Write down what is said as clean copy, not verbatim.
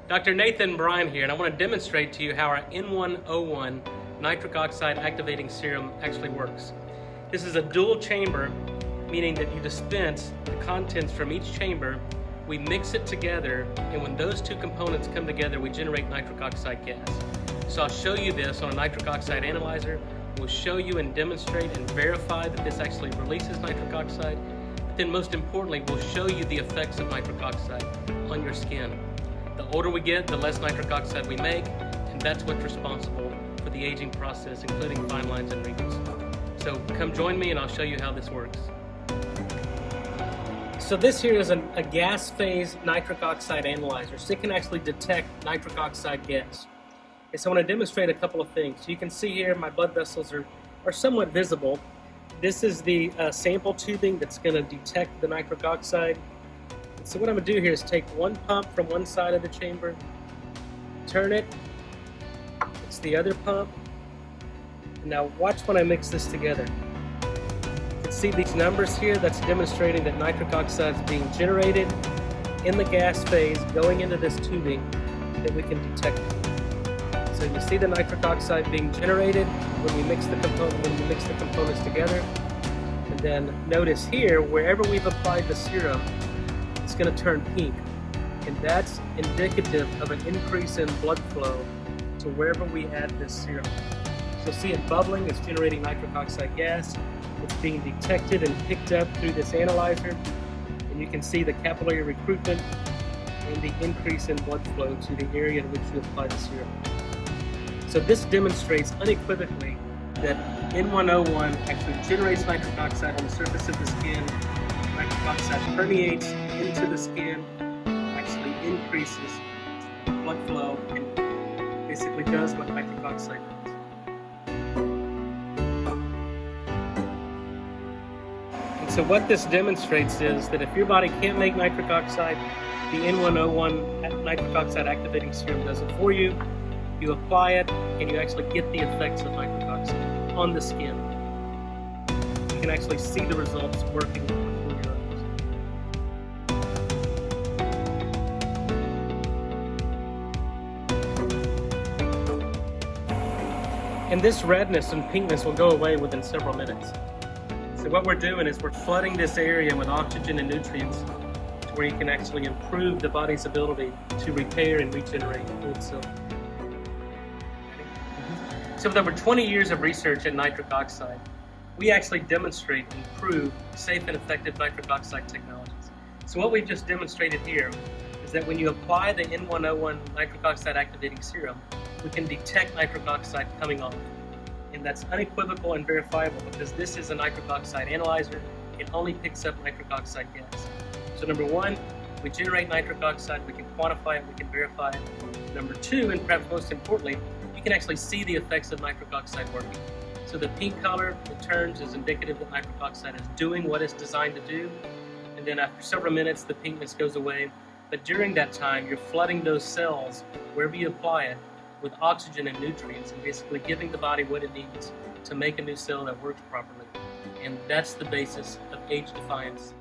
Dr. Nathan Bryan here, and I want to demonstrate to you how our N101 Nitric Oxide Activating Serum actually works. This is a dual chamber, meaning that you dispense the contents from each chamber, we mix it together, and when those two components come together, we generate nitric oxide gas. So I'll show you this on a nitric oxide analyzer. We'll show you and demonstrate and verify that this actually releases nitric oxide. But then most importantly, we'll show you the effects of nitric oxide on your skin. The older we get, the less nitric oxide we make, and that's what's responsible for the aging process, including fine lines and wrinkles. So come join me and I'll show you how this works. So this here is a gas phase nitric oxide analyzer, so it can actually detect nitric oxide gas. And so I want to demonstrate a couple of things. So you can see here my blood vessels are somewhat visible. This is the sample tubing that's going to detect the nitric oxide. So what I'm going to do here is take one pump from one side of the chamber, turn it, it's the other pump, and now watch when I mix this together. You can see these numbers here, that's demonstrating that nitric oxide is being generated in the gas phase going into this tubing that we can detect. So you see the nitric oxide being generated when we mix the components together. And then notice here, wherever we've applied the serum, it's going to turn pink, and that's indicative of an increase in blood flow to wherever we add this serum. So see it bubbling, it's generating nitric oxide gas, it's being detected and picked up through this analyzer, and you can see the capillary recruitment and the increase in blood flow to the area in which you apply the serum. So this demonstrates unequivocally that N101 actually generates nitric oxide on the surface of the skin. Nitric oxide permeates into the skin, actually increases blood flow, and basically does what nitric oxide does. And so what this demonstrates is that if your body can't make nitric oxide, the N101 Nitric Oxide Activating Serum does it for you. You apply it, and you actually get the effects of nitric oxide on the skin. You can actually see the results working. And this redness and pinkness will go away within several minutes. So what we're doing is we're flooding this area with oxygen and nutrients to where you can actually improve the body's ability to repair and regenerate old cells. So with over 20 years of research in nitric oxide, we actually demonstrate and prove safe and effective nitric oxide technologies. So what we've just demonstrated here is that when you apply the N101 Nitric Oxide Activating Serum, we can detect nitric oxide coming off. And that's unequivocal and verifiable because this is a nitric oxide analyzer. It only picks up nitric oxide gas. So number one, we generate nitric oxide, we can quantify it, we can verify it. Number two, and perhaps most importantly, you can actually see the effects of nitric oxide working. So the pink color it turns is indicative that nitric oxide is doing what it's designed to do. And then after several minutes, the pinkness goes away. But during that time, you're flooding those cells, wherever you apply it, with oxygen and nutrients, and basically giving the body what it needs to make a new cell that works properly. And that's the basis of age defiance.